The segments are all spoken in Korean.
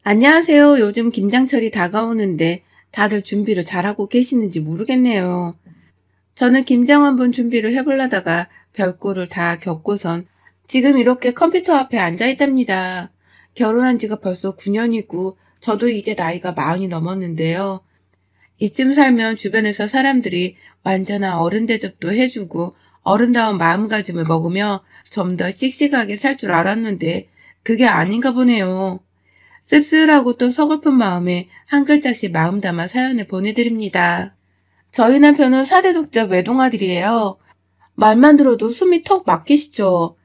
안녕하세요. 요즘 김장철이 다가오는데 다들 준비를 잘하고 계시는지 모르겠네요. 저는 김장 한번 준비를 해보려다가 별꼴을 다 겪고선 지금 이렇게 컴퓨터 앞에 앉아 있답니다. 결혼한 지가 벌써 9년이고 저도 이제 나이가 40이 넘었는데요. 이쯤 살면 주변에서 사람들이 완전한 어른 대접도 해주고 어른다운 마음가짐을 먹으며 좀 더 씩씩하게 살 줄 알았는데 그게 아닌가 보네요. 씁쓸하고 또 서글픈 마음에 한 글자씩 마음 담아 사연을 보내드립니다. 저희 남편은 4대 독자 외동아들이에요. 말만 들어도 숨이 턱 막히시죠.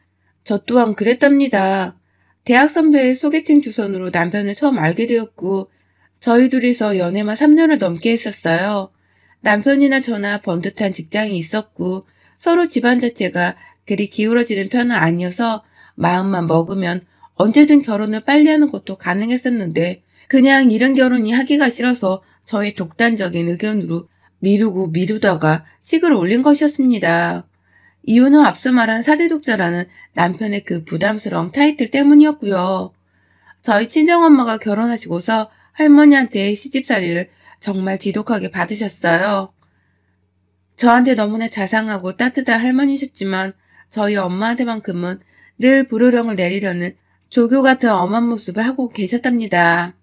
저 또한 그랬답니다. 대학 선배의 소개팅 주선으로 남편을 처음 알게 되었고 저희 둘이서 연애만 3년을 넘게 했었어요. 남편이나 저나 번듯한 직장이 있었고 서로 집안 자체가 그리 기울어지는 편은 아니어서 마음만 먹으면 언제든 결혼을 빨리 하는 것도 가능했었는데 그냥 이런 결혼이 하기가 싫어서 저의 독단적인 의견으로 미루고 미루다가 식을 올린 것이었습니다. 이유는 앞서 말한 4대 독자라는 남편의 그 부담스러운 타이틀 때문이었고요. 저희 친정엄마가 결혼하시고서 할머니한테 시집살이를 정말 지독하게 받으셨어요. 저한테 너무나 자상하고 따뜻한 할머니셨지만 저희 엄마한테만큼은 늘 불호령을 내리려는 조교 같은 엄한 모습을 하고 계셨답니다.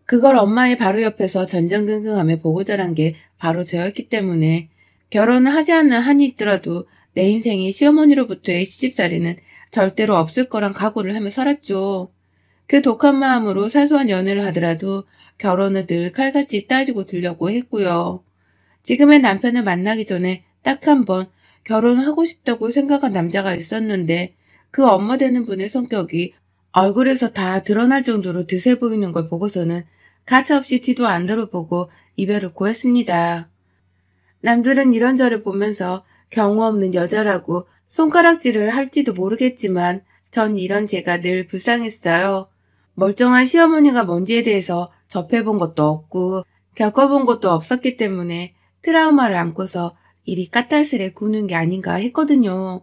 그걸 엄마의 바로 옆에서 전전긍긍하며 보고 자란 게 바로 저였기 때문에 결혼을 하지 않는 한이 있더라도 내 인생에 시어머니로부터의 시집살이는 절대로 없을 거란 각오를 하며 살았죠. 그 독한 마음으로 사소한 연애를 하더라도 결혼을 늘 칼같이 따지고 들려고 했고요. 지금의 남편을 만나기 전에 딱 한 번 결혼을 하고 싶다고 생각한 남자가 있었는데 그 엄마 되는 분의 성격이 얼굴에서 다 드러날 정도로 드세 보이는 걸 보고서는 가차없이 뒤도 안 돌아보고 이별을 고했습니다. 남들은 이런 저를 보면서 경우 없는 여자라고 손가락질을 할지도 모르겠지만 전 이런 제가 늘 불쌍했어요. 멀쩡한 시어머니가 뭔지에 대해서 접해본 것도 없고 겪어본 것도 없었기 때문에 트라우마를 안고서 이리 까탈스레 구는 게 아닌가 했거든요.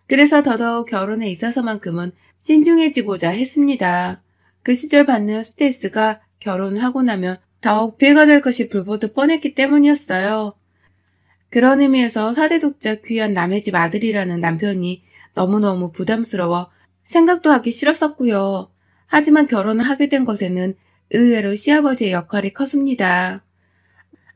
그래서 더더욱 결혼에 있어서만큼은 신중해지고자 했습니다. 그 시절 받는 스트레스가 결혼하고 나면 더욱 피해가 될 것이 불보듯 뻔했기 때문이었어요. 그런 의미에서 4대 독자 귀한 남의 집 아들이라는 남편이 너무너무 부담스러워 생각도 하기 싫었었고요. 하지만 결혼을 하게 된 것에는 의외로 시아버지의 역할이 컸습니다.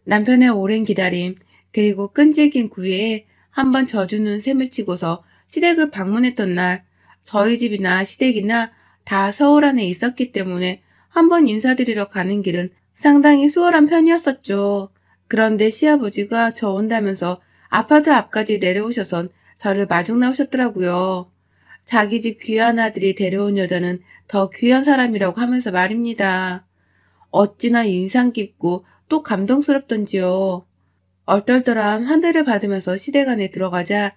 남편의 오랜 기다림 그리고 끈질긴 구애에 한번 져주는 셈을 치고서 시댁을 방문했던 날 저희 집이나 시댁이나 다 서울 안에 있었기 때문에 한번 인사드리러 가는 길은 상당히 수월한 편이었었죠. 그런데 시아버지가 저 온다면서 아파트 앞까지 내려오셔선 저를 마중 나오셨더라고요. 자기 집 귀한 아들이 데려온 여자는 더 귀한 사람이라고 하면서 말입니다. 어찌나 인상 깊고 또 감동스럽던지요. 얼떨떨한 환대를 받으면서 시댁 안에 들어가자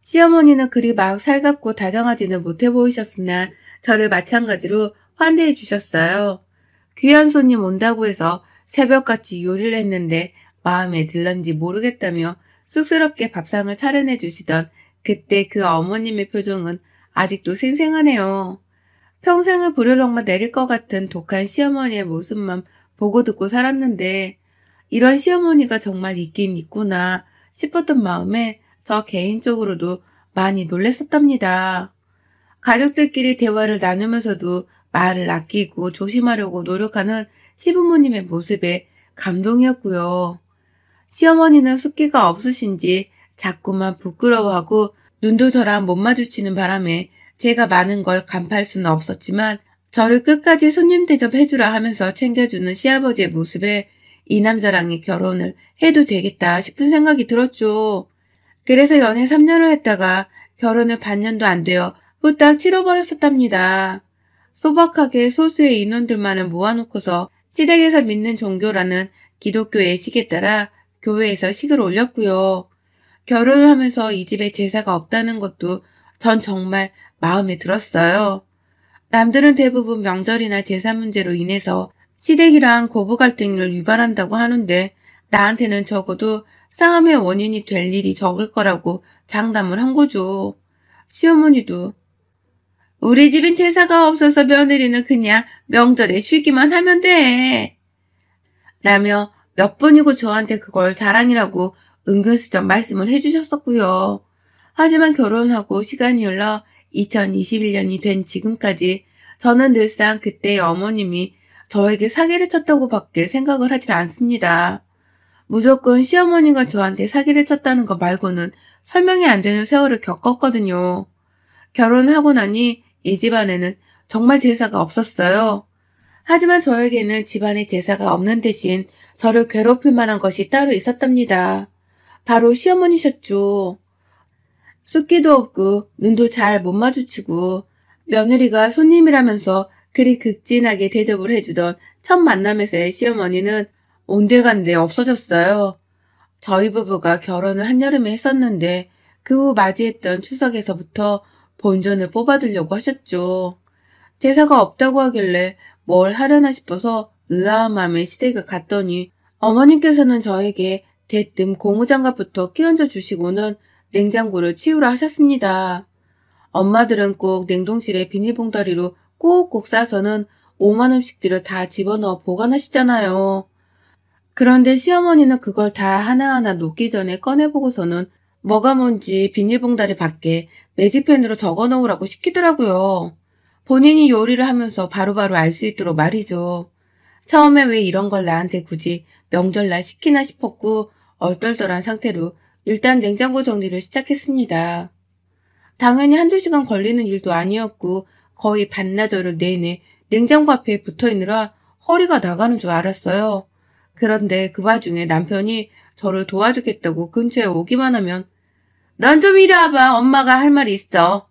시어머니는 그리 막 살갑고 다정하지는 못해 보이셨으나 저를 마찬가지로 환대해 주셨어요. 귀한 손님 온다고 해서 새벽같이 요리를 했는데 마음에 들런지 모르겠다며 쑥스럽게 밥상을 차려내 주시던 그때 그 어머님의 표정은 아직도 생생하네요. 평생을 불효령만 내릴 것 같은 독한 시어머니의 모습만 보고 듣고 살았는데 이런 시어머니가 정말 있긴 있구나 싶었던 마음에 저 개인적으로도 많이 놀랬었답니다. 가족들끼리 대화를 나누면서도 말을 아끼고 조심하려고 노력하는 시부모님의 모습에 감동이었고요. 시어머니는 숫기가 없으신지 자꾸만 부끄러워하고 눈도 저랑 못 마주치는 바람에 제가 많은 걸 간파할 수는 없었지만 저를 끝까지 손님 대접해주라 하면서 챙겨주는 시아버지의 모습에 이 남자랑의 결혼을 해도 되겠다 싶은 생각이 들었죠. 그래서 연애 3년을 했다가 결혼을 반년도 안 되어 후딱 치러버렸었답니다. 소박하게 소수의 인원들만을 모아놓고서 시댁에서 믿는 종교라는 기독교 예식에 따라 교회에서 식을 올렸고요. 결혼을 하면서 이 집에 제사가 없다는 것도 전 정말 마음에 들었어요. 남들은 대부분 명절이나 제사 문제로 인해서 시댁이랑 고부 갈등을 유발한다고 하는데 나한테는 적어도 싸움의 원인이 될 일이 적을 거라고 장담을 한 거죠. 시어머니도 우리 집엔 제사가 없어서 며느리는 그냥 명절에 쉬기만 하면 돼. 라며 몇 번이고 저한테 그걸 자랑이라고 은근슬쩍 말씀을 해주셨었고요. 하지만 결혼하고 시간이 흘러 2021년이 된 지금까지 저는 늘상 그때의 어머님이 저에게 사기를 쳤다고 밖에 생각을 하질 않습니다. 무조건 시어머니가 저한테 사기를 쳤다는 거 말고는 설명이 안 되는 세월을 겪었거든요. 결혼하고 나니 이 집안에는 정말 제사가 없었어요. 하지만 저에게는 집안에 제사가 없는 대신 저를 괴롭힐 만한 것이 따로 있었답니다. 바로 시어머니셨죠. 숫기도 없고 눈도 잘 못 마주치고 며느리가 손님이라면서 그리 극진하게 대접을 해주던 첫 만남에서의 시어머니는 온데간데 없어졌어요. 저희 부부가 결혼을 한여름에 했었는데 그 후 맞이했던 추석에서부터 본전을 뽑아두려고 하셨죠. 제사가 없다고 하길래 뭘 하려나 싶어서 의아한 마음에 시댁을 갔더니 어머님께서는 저에게 대뜸 고무장갑부터 끼얹어 주시고는 냉장고를 치우라 하셨습니다. 엄마들은 꼭 냉동실에 비닐봉다리로 꼭꼭 싸서는 오만 음식들을 다 집어넣어 보관하시잖아요. 그런데 시어머니는 그걸 다 하나하나 녹기 전에 꺼내보고서는 뭐가 뭔지 비닐봉다리 밖에 매직펜으로 적어놓으라고 시키더라고요. 본인이 요리를 하면서 바로바로 알 수 있도록 말이죠. 처음에 왜 이런 걸 나한테 굳이 명절날 시키나 싶었고 얼떨떨한 상태로 일단 냉장고 정리를 시작했습니다. 당연히 한두 시간 걸리는 일도 아니었고 거의 반나절을 내내 냉장고 앞에 붙어있느라 허리가 나가는 줄 알았어요. 그런데 그 와중에 남편이 저를 도와주겠다고 근처에 오기만 하면 넌 좀 이리 와봐. 엄마가 할 말이 있어.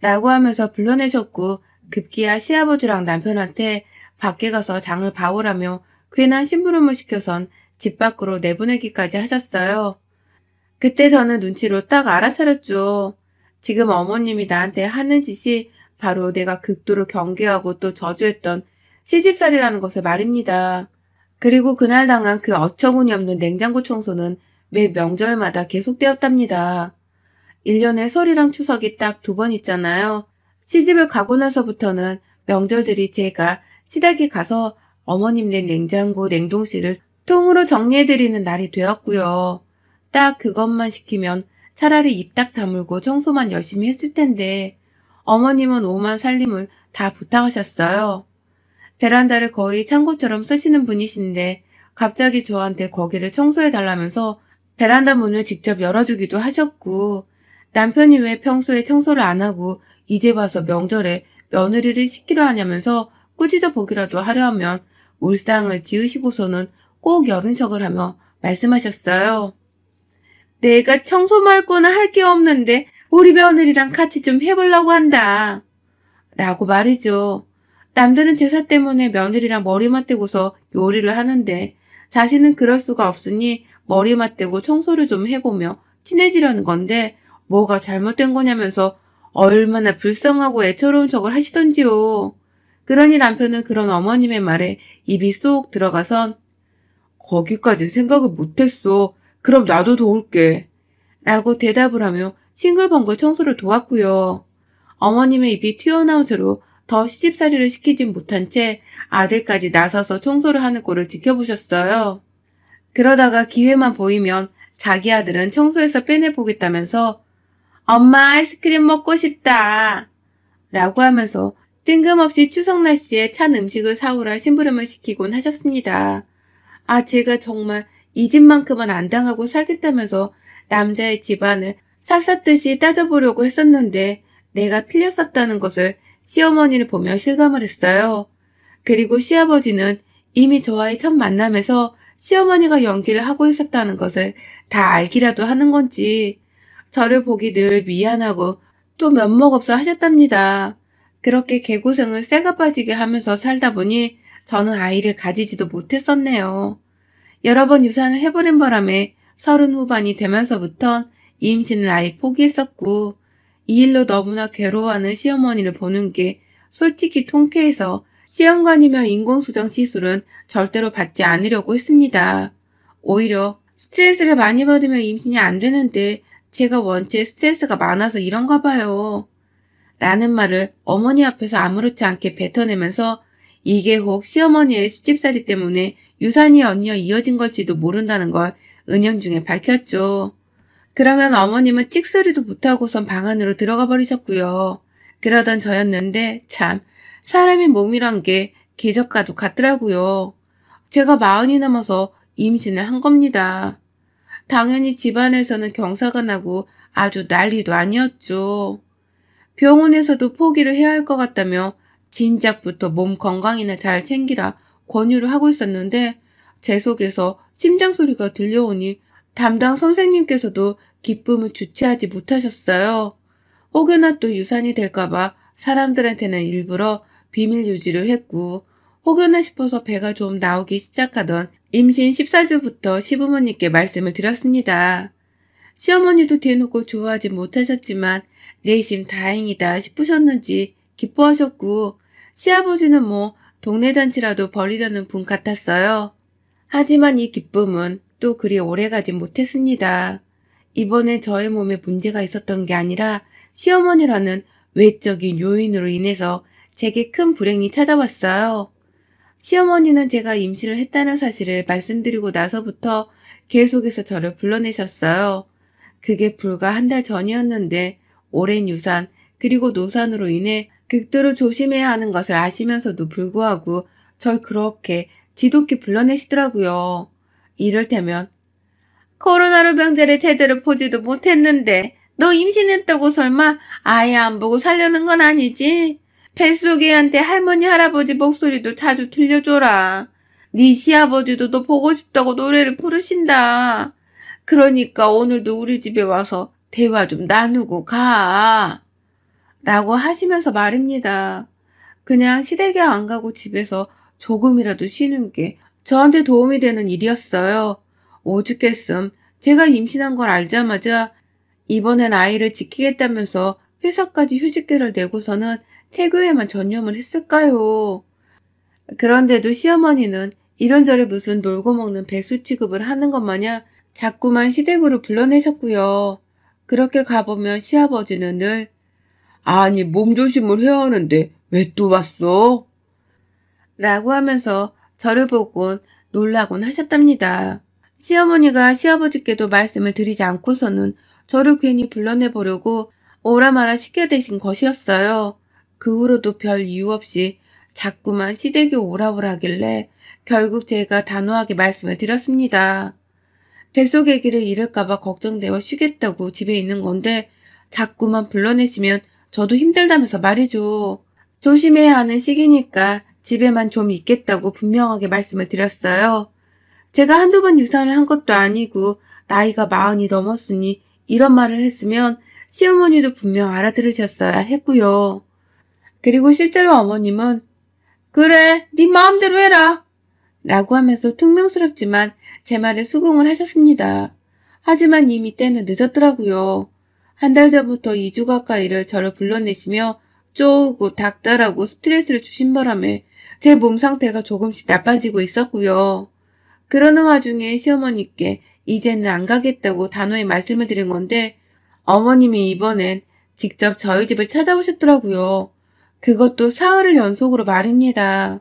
라고 하면서 불러내셨고 급기야 시아버지랑 남편한테 밖에 가서 장을 봐오라며 괜한 심부름을 시켜선 집 밖으로 내보내기까지 하셨어요. 그때 저는 눈치로 딱 알아차렸죠. 지금 어머님이 나한테 하는 짓이 바로 내가 극도로 경계하고 또 저주했던 시집살이라는 것을 말입니다. 그리고 그날 당한 그 어처구니 없는 냉장고 청소는 매 명절마다 계속되었답니다. 1년에 설이랑 추석이 딱 2번 있잖아요. 시집을 가고 나서부터는 명절들이 제가 시댁에 가서 어머님네 냉장고, 냉동실을 통으로 정리해드리는 날이 되었고요. 딱 그것만 시키면 차라리 입 딱 다물고 청소만 열심히 했을 텐데 어머님은 오만 살림을 다 부탁하셨어요. 베란다를 거의 창고처럼 쓰시는 분이신데 갑자기 저한테 거기를 청소해달라면서 베란다 문을 직접 열어주기도 하셨고 남편이 왜 평소에 청소를 안 하고 이제 와서 명절에 며느리를 시키려 하냐면서 꾸짖어 보기라도 하려 하면 울상을 지으시고서는 꼭 열은 척을 하며 말씀하셨어요. 내가 청소 말고는 할 게 없는데 우리 며느리랑 같이 좀 해보려고 한다. 라고 말이죠. 남들은 제사 때문에 며느리랑 머리 맞대고서 요리를 하는데 자신은 그럴 수가 없으니 머리 맞대고 청소를 좀 해보며 친해지려는 건데 뭐가 잘못된 거냐면서 얼마나 불쌍하고 애처로운 척을 하시던지요. 그러니 남편은 그런 어머님의 말에 입이 쏙 들어가선 거기까지 생각을 못했어. 그럼 나도 도울게. 라고 대답을 하며 싱글벙글 청소를 도왔고요. 어머님의 입이 튀어나온 채로 더 시집살이를 시키진 못한 채 아들까지 나서서 청소를 하는 꼴을 지켜보셨어요. 그러다가 기회만 보이면 자기 아들은 청소해서 빼내보겠다면서 엄마 아이스크림 먹고 싶다. 라고 하면서 뜬금없이 추석 날씨에 찬 음식을 사오라 심부름을 시키곤 하셨습니다. 아, 제가 정말 이 집만큼은 안 당하고 살겠다면서 남자의 집안을 샅샅듯이 따져보려고 했었는데 내가 틀렸었다는 것을 시어머니를 보며 실감을 했어요. 그리고 시아버지는 이미 저와의 첫 만남에서 시어머니가 연기를 하고 있었다는 것을 다 알기라도 하는 건지 저를 보기 늘 미안하고 또 면목없어 하셨답니다. 그렇게 개고생을 쇠가 빠지게 하면서 살다 보니 저는 아이를 가지지도 못했었네요. 여러 번 유산을 해버린 바람에 30 후반이 되면서부턴 임신을 아예 포기했었고 이 일로 너무나 괴로워하는 시어머니를 보는 게 솔직히 통쾌해서 시험관이며 인공수정 시술은 절대로 받지 않으려고 했습니다. 오히려 스트레스를 많이 받으면 임신이 안 되는데 제가 원체 스트레스가 많아서 이런가 봐요. 라는 말을 어머니 앞에서 아무렇지 않게 뱉어내면서 이게 혹 시어머니의 시집살이 때문에 유산이 언니어 이어진 걸지도 모른다는 걸 은연중에 밝혔죠. 그러면 어머님은 찍소리도 못하고선 방 안으로 들어가 버리셨고요. 그러던 저였는데 참 사람의 몸이란 게 기적과도 같더라고요. 제가 40이 넘어서 임신을 한 겁니다. 당연히 집안에서는 경사가 나고 아주 난리도 아니었죠. 병원에서도 포기를 해야 할 것 같다며 진작부터 몸 건강이나 잘 챙기라 권유를 하고 있었는데 제 속에서 심장 소리가 들려오니 담당 선생님께서도 기쁨을 주체하지 못하셨어요. 혹여나 또 유산이 될까봐 사람들한테는 일부러 비밀 유지를 했고 혹여나 싶어서 배가 좀 나오기 시작하던 임신 14주부터 시부모님께 말씀을 드렸습니다. 시어머니도 대놓고 좋아하지 못하셨지만 내심 다행이다 싶으셨는지 기뻐하셨고 시아버지는 뭐 동네 잔치라도 벌이려는 분 같았어요. 하지만 이 기쁨은 또 그리 오래가지 못했습니다. 이번에 저의 몸에 문제가 있었던 게 아니라 시어머니라는 외적인 요인으로 인해서 제게 큰 불행이 찾아왔어요. 시어머니는 제가 임신을 했다는 사실을 말씀드리고 나서부터 계속해서 저를 불러내셨어요. 그게 불과 한 달 전이었는데 오랜 유산 그리고 노산으로 인해 극도로 조심해야 하는 것을 아시면서도 불구하고 절 그렇게 지독히 불러내시더라고요. 이를테면 코로나로 명절에 제대로 보지도 못했는데 너 임신했다고 설마 아예 안 보고 살려는 건 아니지? 뱃속애한테 할머니 할아버지 목소리도 자주 들려줘라. 네 시아버지도 너 보고 싶다고 노래를 부르신다. 그러니까 오늘도 우리 집에 와서 대화 좀 나누고 가. 라고 하시면서 말입니다. 그냥 시댁에 안 가고 집에서 조금이라도 쉬는 게 저한테 도움이 되는 일이었어요. 오죽했음 제가 임신한 걸 알자마자 이번엔 아이를 지키겠다면서 회사까지 휴직계를 내고서는 태교에만 전념을 했을까요? 그런데도 시어머니는 이런저런 무슨 놀고 먹는 배수 취급을 하는 것 마냥 자꾸만 시댁으로 불러내셨고요. 그렇게 가보면 시아버지는 늘 아니 몸조심을 해야 하는데 왜 또 왔어? 라고 하면서 저를 보곤 놀라곤 하셨답니다. 시어머니가 시아버지께도 말씀을 드리지 않고서는 저를 괜히 불러내보려고 오라마라 시켜대신 것이었어요. 그 후로도 별 이유 없이 자꾸만 시댁에 오라오라 하길래 결국 제가 단호하게 말씀을 드렸습니다. 뱃속 아기를 잃을까봐 걱정되어 쉬겠다고 집에 있는 건데 자꾸만 불러내시면 저도 힘들다면서 말이죠. 조심해야 하는 시기니까 집에만 좀 있겠다고 분명하게 말씀을 드렸어요. 제가 한두 번 유산을 한 것도 아니고 나이가 40이 넘었으니 이런 말을 했으면 시어머니도 분명 알아들으셨어야 했고요. 그리고 실제로 어머님은 그래 네 마음대로 해라 라고 하면서 퉁명스럽지만 제 말에 수긍을 하셨습니다. 하지만 이미 때는 늦었더라고요. 한 달 전부터 2주 가까이를 저를 불러내시며 쪼우고 닥달하고 스트레스를 주신 바람에 제 몸 상태가 조금씩 나빠지고 있었고요. 그러는 와중에 시어머니께 이제는 안 가겠다고 단호히 말씀을 드린 건데 어머님이 이번엔 직접 저희 집을 찾아오셨더라고요. 그것도 사흘을 연속으로 말입니다.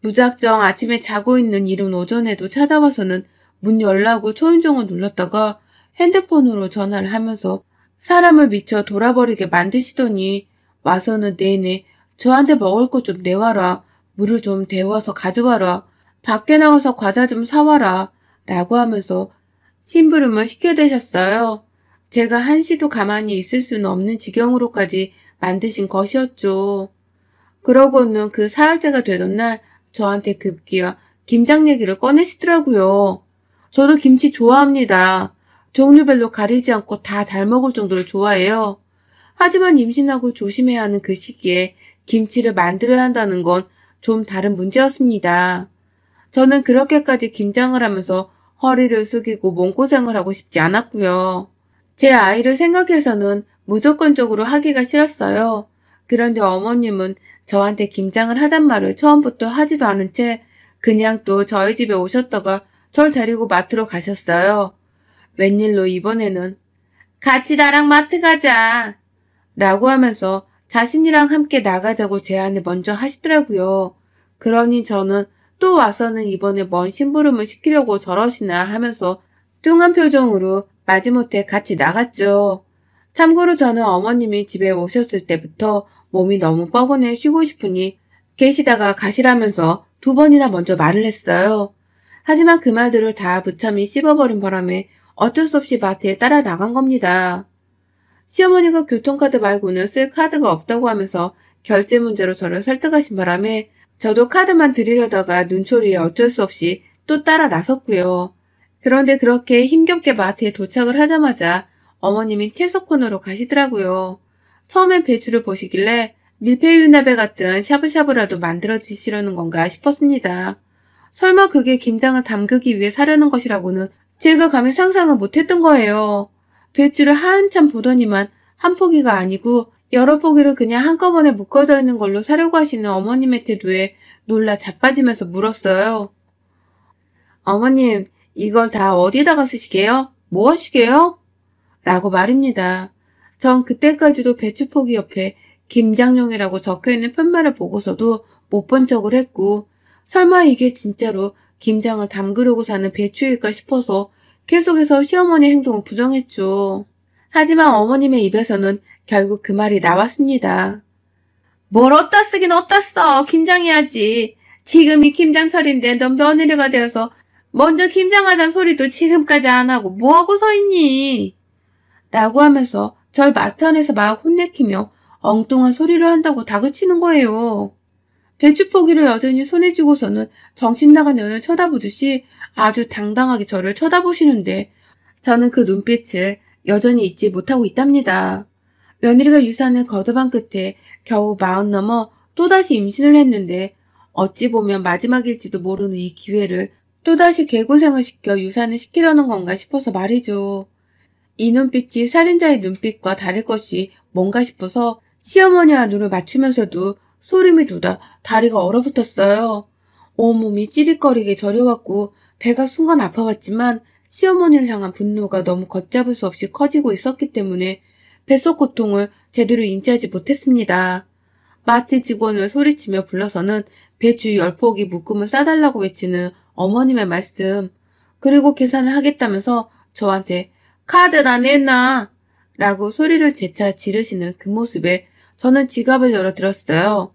무작정 아침에 자고 있는 이른 오전에도 찾아와서는 문 열라고 초인종을 눌렀다가 핸드폰으로 전화를 하면서 사람을 미쳐 돌아버리게 만드시더니 와서는 내내 저한테 먹을 거 좀 내와라, 물을 좀 데워서 가져와라, 밖에 나가서 과자 좀 사와라 라고 하면서 심부름을 시켜대셨어요. 제가 한시도 가만히 있을 수는 없는 지경으로까지 만드신 것이었죠. 그러고는 그 사흘째가 되던 날 저한테 급기야 김장 얘기를 꺼내시더라고요. 저도 김치 좋아합니다. 종류별로 가리지 않고 다 잘 먹을 정도로 좋아해요. 하지만 임신하고 조심해야 하는 그 시기에 김치를 만들어야 한다는 건 좀 다른 문제였습니다. 저는 그렇게까지 김장을 하면서 허리를 숙이고 몸고생을 하고 싶지 않았고요. 제 아이를 생각해서는 무조건적으로 하기가 싫었어요. 그런데 어머님은 저한테 김장을 하잔 말을 처음부터 하지도 않은 채 그냥 또 저희 집에 오셨다가 절 데리고 마트로 가셨어요. 웬일로 이번에는 같이 나랑 마트 가자 라고 하면서 자신이랑 함께 나가자고 제안을 먼저 하시더라고요. 그러니 저는 또 와서는 이번에 뭔 심부름을 시키려고 저러시나 하면서 뚱한 표정으로 마지못해 같이 나갔죠. 참고로 저는 어머님이 집에 오셨을 때부터 몸이 너무 뻐근해 쉬고 싶으니 계시다가 가시라면서 2번이나 먼저 말을 했어요. 하지만 그 말들을 다 무참히 씹어버린 바람에 어쩔 수 없이 마트에 따라 나간 겁니다. 시어머니가 교통카드 말고는 쓸 카드가 없다고 하면서 결제 문제로 저를 설득하신 바람에 저도 카드만 드리려다가 눈초리에 어쩔 수 없이 또 따라 나섰고요. 그런데 그렇게 힘겹게 마트에 도착을 하자마자 어머님이 채소 코너로 가시더라고요. 처음엔 배추를 보시길래 밀푀유나베 같은 샤브샤브라도 만들어 드시려는 건가 싶었습니다. 설마 그게 김장을 담그기 위해 사려는 것이라고는 제가 감히 상상을 못했던 거예요. 배추를 한참 보더니만 한 포기가 아니고 여러 포기를 그냥 한꺼번에 묶어져 있는 걸로 사려고 하시는 어머님의 태도에 놀라 자빠지면서 물었어요. 어머님, 이걸 다 어디다가 쓰시게요? 뭐 하시게요? 라고 말입니다. 전 그때까지도 배추 포기 옆에 김장용이라고 적혀있는 편말을 보고서도 못 본 척을 했고 설마 이게 진짜로 김장을 담그려고 사는 배추일까 싶어서 계속해서 시어머니 행동을 부정했죠. 하지만 어머님의 입에서는 결국 그 말이 나왔습니다. 뭘 어디다 쓰긴 어디다 써. 김장해야지. 지금이 김장철인데 넌 며느리가 되어서 먼저 김장하자는 소리도 지금까지 안 하고 뭐하고 서 있니? 라고 하면서 절 마트 안에서 막 혼내키며 엉뚱한 소리를 한다고 다그치는 거예요. 배추 포기를 여전히 손에 쥐고서는 정신 나간 년을 쳐다보듯이 아주 당당하게 저를 쳐다보시는데 저는 그 눈빛을 여전히 잊지 못하고 있답니다. 며느리가 유산을 거듭한 끝에 겨우 40 넘어 또다시 임신을 했는데 어찌 보면 마지막일지도 모르는 이 기회를 또다시 개고생을 시켜 유산을 시키려는 건가 싶어서 말이죠. 이 눈빛이 살인자의 눈빛과 다를 것이 뭔가 싶어서 시어머니와 눈을 맞추면서도 소름이 돋아 다리가 얼어붙었어요. 온몸이 찌릿거리게 저려왔고 배가 순간 아파왔지만 시어머니를 향한 분노가 너무 걷잡을 수 없이 커지고 있었기 때문에 뱃속 고통을 제대로 인지하지 못했습니다. 마트 직원을 소리치며 불러서는 배추 10포기 묶음을 싸달라고 외치는 어머님의 말씀, 그리고 계산을 하겠다면서 저한테 카드나 내놔 라고 소리를 재차 지르시는 그 모습에 저는 지갑을 열어 들었어요.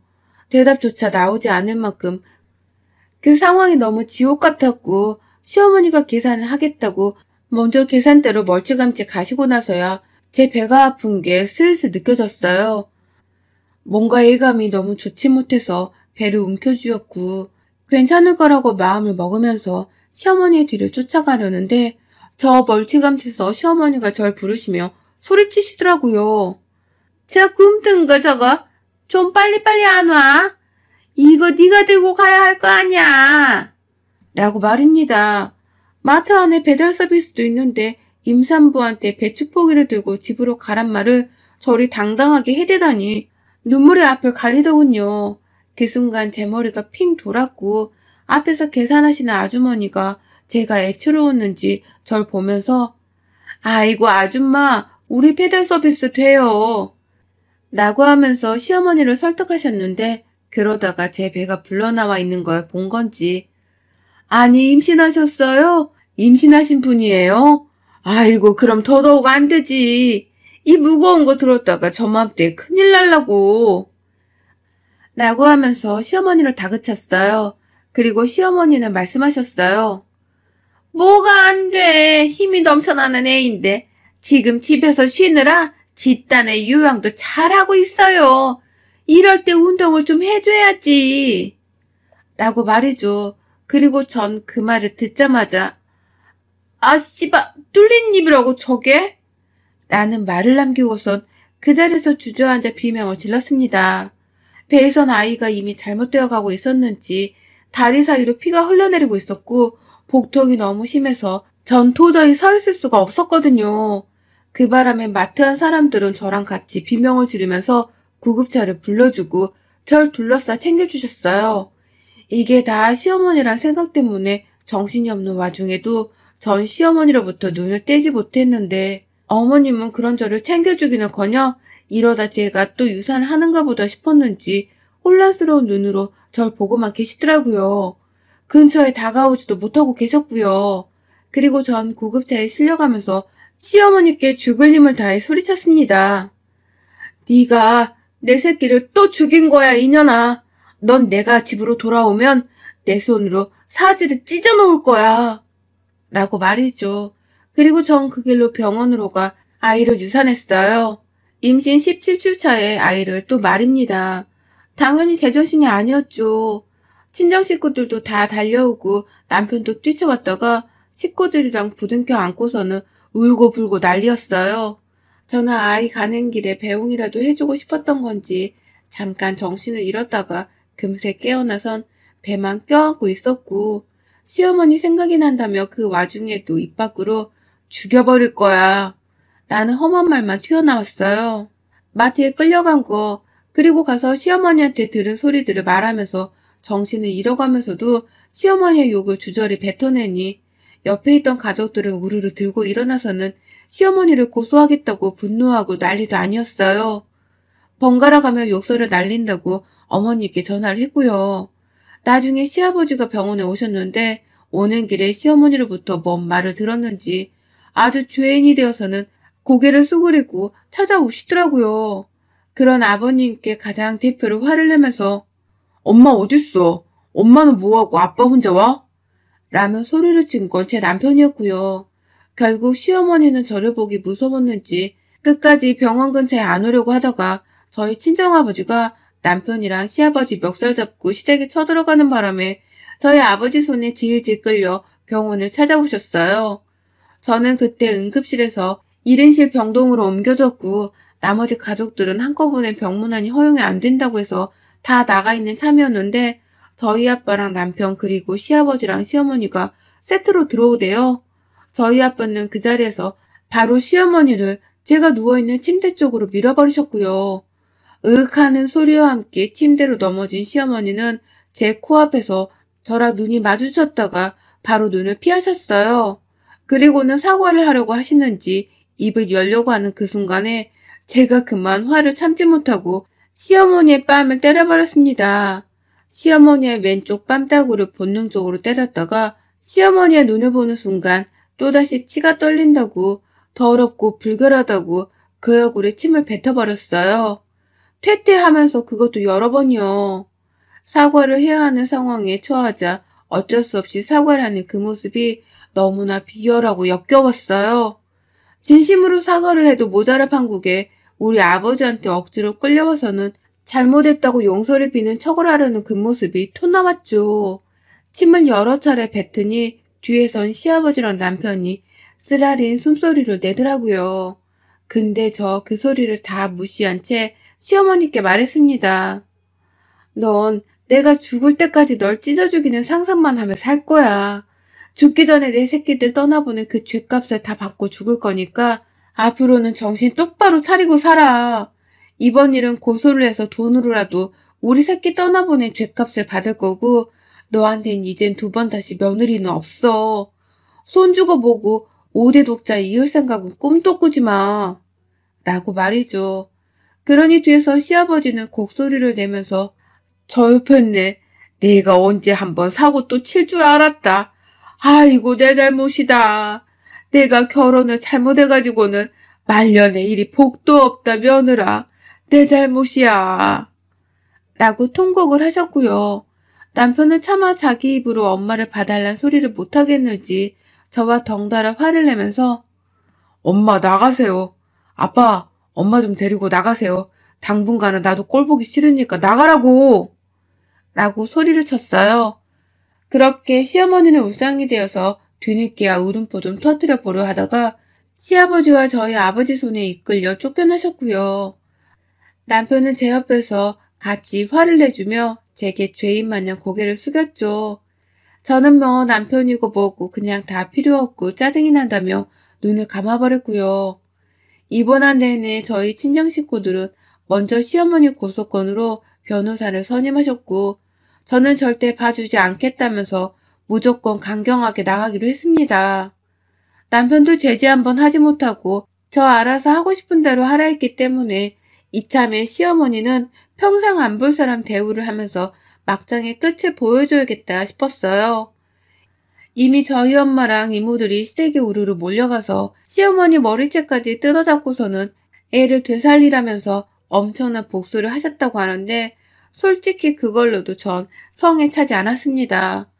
대답조차 나오지 않을 만큼 그 상황이 너무 지옥 같았고 시어머니가 계산을 하겠다고 먼저 계산대로 멀찌감치 가시고 나서야 제 배가 아픈 게 슬슬 느껴졌어요. 뭔가 예감이 너무 좋지 못해서 배를 움켜쥐었고 괜찮을 거라고 마음을 먹으면서 시어머니의 뒤를 쫓아가려는데 저 멀찌감치서 시어머니가 절 부르시며 소리치시더라고요. 저 굼뜬 거 저거 좀 빨리빨리 안 와? 이거 네가 들고 가야 할 거 아니야. 라고 말입니다. 마트 안에 배달 서비스도 있는데 임산부한테 배추 포기를 들고 집으로 가란 말을 저리 당당하게 해대다니 눈물이 앞을 가리더군요. 그 순간 제 머리가 핑 돌았고 앞에서 계산하시는 아주머니가 제가 애처로웠는지 절 보면서 아이고 아줌마 우리 배달 서비스 돼요. 라고 하면서 시어머니를 설득하셨는데 그러다가 제 배가 불러나와 있는 걸 본 건지 아니 임신하셨어요? 임신하신 분이에요? 아이고 그럼 더더욱 안 되지. 이 무거운 거 들었다가 저맘때 큰일 날라고. 라고 하면서 시어머니를 다그쳤어요. 그리고 시어머니는 말씀하셨어요. 뭐가 안 돼. 힘이 넘쳐나는 애인데 지금 집에서 쉬느라 집단의 요양도 잘하고 있어요. 이럴 때 운동을 좀 해줘야지. 라고 말이죠. 그리고 전 그 말을 듣자마자 아 씨발 뚫린 입이라고 저게? 라는 말을 남기고선 그 자리에서 주저앉아 비명을 질렀습니다. 배에선 아이가 이미 잘못되어 가고 있었는지 다리 사이로 피가 흘러내리고 있었고 복통이 너무 심해서 전 도저히 서 있을 수가 없었거든요. 그 바람에 마트 안 사람들은 저랑 같이 비명을 지르면서 구급차를 불러주고 절 둘러싸 챙겨주셨어요. 이게 다 시어머니란 생각 때문에 정신이 없는 와중에도 전 시어머니로부터 눈을 떼지 못했는데 어머님은 그런 저를 챙겨주기는커녕 이러다 제가 또 유산을 하는가 보다 싶었는지 혼란스러운 눈으로 절 보고만 계시더라고요. 근처에 다가오지도 못하고 계셨고요. 그리고 전 구급차에 실려가면서 시어머니께 죽을 힘을 다해 소리쳤습니다. 네가 내 새끼를 또 죽인 거야, 이년아. 넌 내가 집으로 돌아오면 내 손으로 사지를 찢어 놓을 거야. 라고 말이죠. 그리고 전 그 길로 병원으로 가 아이를 유산했어요. 임신 17주 차에 아이를 또 말입니다. 당연히 제정신이 아니었죠. 친정 식구들도 다 달려오고 남편도 뛰쳐왔다가 식구들이랑 부둥켜 안고서는 울고불고 난리였어요. 저는 아이 가는 길에 배웅이라도 해주고 싶었던 건지 잠깐 정신을 잃었다가 금세 깨어나선 배만 껴안고 있었고 시어머니 생각이 난다며 그 와중에도 입 밖으로 죽여버릴 거야. 라는 험한 말만 튀어나왔어요. 마트에 끌려간 거 그리고 가서 시어머니한테 들은 소리들을 말하면서 정신을 잃어가면서도 시어머니의 욕을 주저리 뱉어내니 옆에 있던 가족들은 우르르 들고 일어나서는 시어머니를 고소하겠다고 분노하고 난리도 아니었어요. 번갈아 가며 욕설을 날린다고 어머니께 전화를 했고요. 나중에 시아버지가 병원에 오셨는데 오는 길에 시어머니로부터 뭔 말을 들었는지 아주 죄인이 되어서는 고개를 수그리고 찾아오시더라고요. 그런 아버님께 가장 대표로 화를 내면서 엄마 어딨어? 엄마는 뭐하고 아빠 혼자 와? 라며 소리를 친 건 제 남편이었고요. 결국 시어머니는 저를 보기 무서웠는지 끝까지 병원 근처에 안 오려고 하다가 저희 친정아버지가 남편이랑 시아버지 멱살 잡고 시댁에 쳐들어가는 바람에 저희 아버지 손에 질질 끌려 병원을 찾아오셨어요. 저는 그때 응급실에서 1인실 병동으로 옮겨졌고 나머지 가족들은 한꺼번에 병문안이 허용이 안 된다고 해서 다 나가 있는 참이었는데 저희 아빠랑 남편 그리고 시아버지랑 시어머니가 세트로 들어오대요. 저희 아빠는 그 자리에서 바로 시어머니를 제가 누워있는 침대 쪽으로 밀어버리셨고요. 으윽하는 소리와 함께 침대로 넘어진 시어머니는 제 코앞에서 저랑 눈이 마주쳤다가 바로 눈을 피하셨어요. 그리고는 사과를 하려고 하시는지 입을 열려고 하는 그 순간에 제가 그만 화를 참지 못하고 시어머니의 뺨을 때려버렸습니다. 시어머니의 왼쪽 뺨따구를 본능적으로 때렸다가 시어머니의 눈을 보는 순간 또다시 치가 떨린다고 더럽고 불결하다고 그 얼굴에 침을 뱉어버렸어요. 퇴퇴하면서 그것도 여러 번이요. 사과를 해야 하는 상황에 처하자 어쩔 수 없이 사과를 하는 그 모습이 너무나 비열하고 역겨웠어요. 진심으로 사과를 해도 모자랄 판국에 우리 아버지한테 억지로 끌려와서는 잘못했다고 용서를 비는 척을 하려는 그 모습이 토 나왔죠. 침을 여러 차례 뱉으니 뒤에선 시아버지랑 남편이 쓰라린 숨소리를 내더라고요. 근데 저 그 소리를 다 무시한 채 시어머니께 말했습니다. 넌 내가 죽을 때까지 널 찢어 죽이는 상상만 하며 살 거야. 죽기 전에 내 새끼들 떠나보낸 그 죗값을 다 받고 죽을 거니까 앞으로는 정신 똑바로 차리고 살아. 이번 일은 고소를 해서 돈으로라도 우리 새끼 떠나보낸 죗값을 받을 거고 너한텐 이젠 두 번 다시 며느리는 없어. 손 주고 보고 5대 독자 이을 생각은 꿈도 꾸지 마. 라고 말이죠. 그러니 뒤에서 시아버지는 곡소리를 내면서 저 옆였네. 내가 언제 한번 사고 또 칠 줄 알았다. 아이고 내 잘못이다. 내가 결혼을 잘못해가지고는 말년에 이리 복도 없다 며느라. 내 잘못이야. 라고 통곡을 하셨고요. 남편은 차마 자기 입으로 엄마를 봐달란 소리를 못하겠는지 저와 덩달아 화를 내면서 엄마 나가세요. 아빠 엄마 좀 데리고 나가세요. 당분간은 나도 꼴 보기 싫으니까 나가라고. 라고 소리를 쳤어요. 그렇게 시어머니는 울상이 되어서 뒤늦게야 울음보 좀 터뜨려 보려 하다가 시아버지와 저희 아버지 손에 이끌려 쫓겨나셨고요. 남편은 제 옆에서 같이 화를 내주며 제게 죄인 마냥 고개를 숙였죠. 저는 뭐 남편이고 뭐고 그냥 다 필요 없고 짜증이 난다며 눈을 감아버렸고요. 입원한 내내 저희 친정 식구들은 먼저 시어머니 고소건으로 변호사를 선임하셨고 저는 절대 봐주지 않겠다면서 무조건 강경하게 나가기로 했습니다. 남편도 제지 한번 하지 못하고 저 알아서 하고 싶은 대로 하라 했기 때문에 이참에 시어머니는 평생 안 볼 사람 대우를 하면서 막장의 끝을 보여줘야겠다 싶었어요. 이미 저희 엄마랑 이모들이 시댁에 우르르 몰려가서 시어머니 머리채까지 뜯어잡고서는 애를 되살리라면서 엄청난 복수를 하셨다고 하는데 솔직히 그걸로도 전 성에 차지 않았습니다.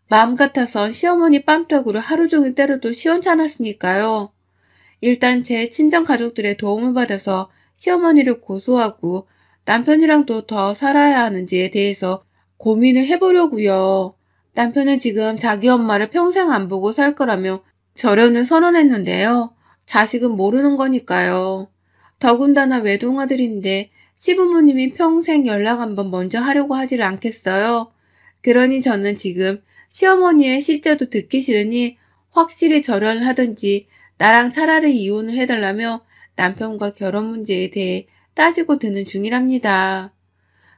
마음 같아선 시어머니 뺨떡으로 하루 종일 때려도 시원찮았으니까요. 일단 제 친정 가족들의 도움을 받아서 시어머니를 고소하고 남편이랑도 더 살아야 하는지에 대해서 고민을 해보려고요. 남편은 지금 자기 엄마를 평생 안 보고 살 거라며 절연을 선언했는데요. 자식은 모르는 거니까요. 더군다나 외동아들인데 시부모님이 평생 연락 한번 먼저 하려고 하질 않겠어요. 그러니 저는 지금 시어머니의 시자도 듣기 싫으니 확실히 절연을 하든지 나랑 차라리 이혼을 해달라며 남편과 결혼 문제에 대해 따지고 드는 중이랍니다.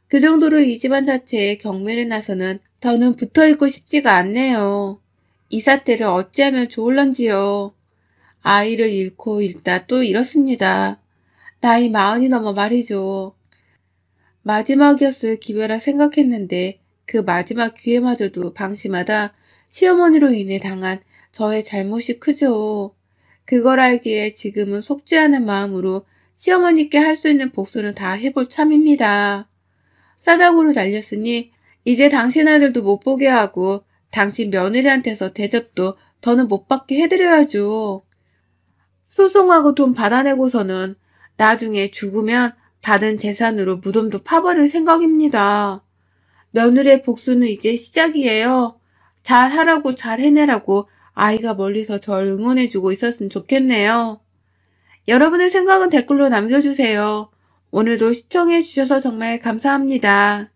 그 정도로 이 집안 자체에 경매를 나서는 더는 붙어있고 싶지가 않네요. 이 사태를 어찌하면 좋을런지요. 아이를 잃고 잃다 또 잃었습니다. 나이 40이 넘어 말이죠. 마지막이었을 기회라 생각했는데 그 마지막 기회마저도 방심하다 시어머니로 인해 당한 저의 잘못이 크죠. 그걸 알기에 지금은 속지 않은 마음으로 시어머니께 할 수 있는 복수는 다 해볼 참입니다. 싸다구로 날렸으니 이제 당신 아들도 못 보게 하고 당신 며느리한테서 대접도 더는 못 받게 해드려야죠. 소송하고 돈 받아내고서는 나중에 죽으면 받은 재산으로 무덤도 파버릴 생각입니다. 며느리의 복수는 이제 시작이에요. 잘하라고 잘 해내라고 아이가 멀리서 절 응원해주고 있었으면 좋겠네요. 여러분의 생각은 댓글로 남겨주세요. 오늘도 시청해주셔서 정말 감사합니다.